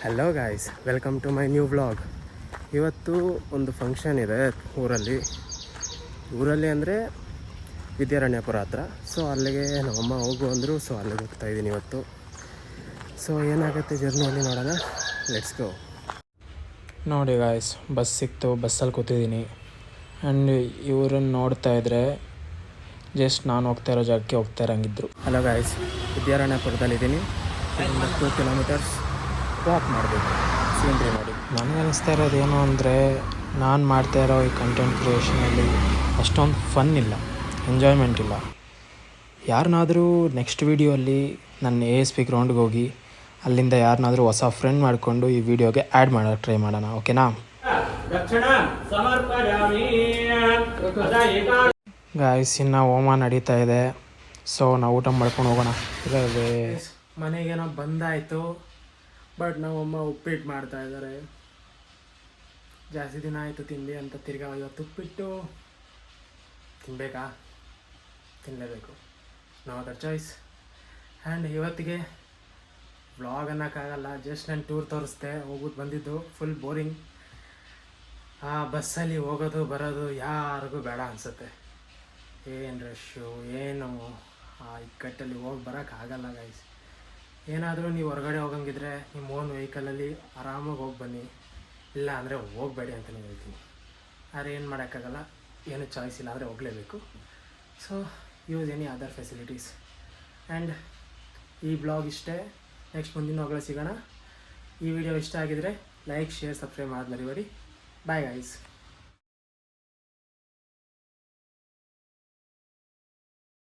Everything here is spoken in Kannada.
Hello guys, welcome to my new vlog. ಇವತ್ತು ಒಂದು ಫಂಕ್ಷನ್ ಇದೆ ಊರಲ್ಲಿ ಅಂದರೆ ವಿದ್ಯಾರಣ್ಯಪುರ ಹತ್ರ. ಸೊ ಅಲ್ಲಿಗೆ ನಮ್ಮಮ್ಮ ಹೋಗು ಅಂದರು. ಸೊ ಅಲ್ಲಿಗೆ ಹೋಗ್ತಾಯಿದ್ದೀನಿ ಇವತ್ತು. ಸೊ ಏನಾಗುತ್ತೆ ಜರ್ನಿಯಲ್ಲಿ ನೋಡೋಣ, ಲೆಟ್ಸ್ ಗೋ. ನೋಡಿ ಗಾಯ್ಸ್, ಬಸ್ ಸಿಕ್ತು, ಬಸ್ಸಲ್ಲಿ ಕೂತಿದ್ದೀನಿ. ಆ್ಯಂಡ್ ಇವ್ರನ್ನ ನೋಡ್ತಾ ಇದ್ದರೆ ಜಸ್ಟ್ ನಾನು ಹೋಗ್ತಾ ಇರೋ ಜಾಗಕ್ಕೆ ಹೋಗ್ತಾ ಇರೋಂಗಿದ್ರು. ಹಲೋ ಗಾಯ್ಸ್, ವಿದ್ಯಾರಣ್ಯಪುರದಲ್ಲಿದ್ದೀನಿ. 2 ಕಿಲೋಮೀಟರ್ಸ್ ವಾಕ್ ಮಾಡಬೇಕು ಸೀನ್ರಿ ನೋಡಿ. ನನಗೆ ಅನ್ನಿಸ್ತಾ ಇರೋದೇನು ಅಂದರೆ, ನಾನು ಮಾಡ್ತಾ ಇರೋ ಈ ಕಂಟೆಂಟ್ ಕ್ರಿಯೇಷನಲ್ಲಿ ಅಷ್ಟೊಂದು ಫನ್ ಇಲ್ಲ, ಎಂಜಾಯ್ಮೆಂಟ್ ಇಲ್ಲ. ಯಾರನ್ನಾದರೂ ನೆಕ್ಸ್ಟ್ ವೀಡಿಯೋಲ್ಲಿ ನನ್ನ ASP ಗ್ರೌಂಡ್ಗೆ ಹೋಗಿ ಅಲ್ಲಿಂದ ಯಾರನ್ನಾದರೂ ಹೊಸ ಫ್ರೆಂಡ್ ಮಾಡಿಕೊಂಡು ಈ ವಿಡಿಯೋಗೆ ಆ್ಯಡ್ ಮಾಡೋಕ್ಕೆ ಟ್ರೈ ಮಾಡೋಣ, ಓಕೆನಾ? ಗಾಯ್ಸ್, ಇನ್ನು ಹೋಮ ನಡೀತಾ ಇದೆ. ಸೊ ನಾವು ಊಟ ಮಾಡ್ಕೊಂಡು ಹೋಗೋಣ. ಇಲ್ಲವೇ ಮನೆಗೇನೋ ಬಂದಾಯಿತು, ಬಟ್ ನಮ್ಮಮ್ಮ ಉಪ್ಪಿಟ್ಟು ಮಾಡ್ತಾಯಿದ್ದಾರೆ. ಜಾಸ್ತಿ ದಿನ ಆಯಿತು ತಿಂದು ಅಂತ ತಿರ್ಗಾ ಇವತ್ತು ಉಪ್ಪಿಟ್ಟು ತಿನ್ನಬೇಕಾ? ತಿನ್ನಲೇಬೇಕು, ನೋ ಅದರ್ ಚಾಯ್ಸ್. ಆ್ಯಂಡ್ ಇವತ್ತಿಗೆ ವ್ಲಾಗ್ ಅನ್ನೋಕ್ಕಾಗಲ್ಲ, ಜಸ್ಟ್ ನಾನು ಟೂರ್ ತೋರಿಸ್ದೆ, ಹೋಗ್ಬಿಟ್ಟು ಬಂದಿದ್ದು. Full boring. ಆ ಬಸ್ಸಲ್ಲಿ ಹೋಗೋದು ಬರೋದು ಯಾರಿಗೂ ಬೇಡ ಅನಿಸುತ್ತೆ. ಏನು ರಶ್ಶು, ಏನು ಆ ಇಕ್ಕಟ್ಟಲ್ಲಿ ಹೋಗಿ ಬರೋಕ್ಕಾಗಲ್ಲ ಗೈಸ್. ಏನಾದರೂ ನೀವು ಹೊರಗಡೆ ಹೋಗಂಗಿದ್ರೆ ನಿಮ್ಮ ಓನ್ ವೆಹಿಕಲಲ್ಲಿ ಆರಾಮಾಗಿ ಹೋಗಿ ಬನ್ನಿ, ಇಲ್ಲ ಅಂದರೆ ಹೋಗಬೇಡಿ ಅಂತಲೇ ಹೇಳ್ತೀನಿ. ಆದರೆ ಏನು ಮಾಡೋಕ್ಕಾಗಲ್ಲ, ಏನು ಚಾಯ್ಸ್ ಇಲ್ಲ, ಆದರೆ ಹೋಗಲೇಬೇಕು. So use any other facilities. And ಈ ಬ್ಲಾಗ್ ಇಷ್ಟೇ. ನೆಕ್ಸ್ಟ್ ಮುಂದಿನ ಹೋಗಲು ಸಿಗೋಣ. ಈ ವಿಡಿಯೋ ಇಷ್ಟ ಆಗಿದರೆ ಲೈಕ್, ಶೇರ್, ಸಬ್ಸ್ಕ್ರೈಬ್ ಮಾಡೋದು ಮರಿಬೇಡಿ. Bye guys.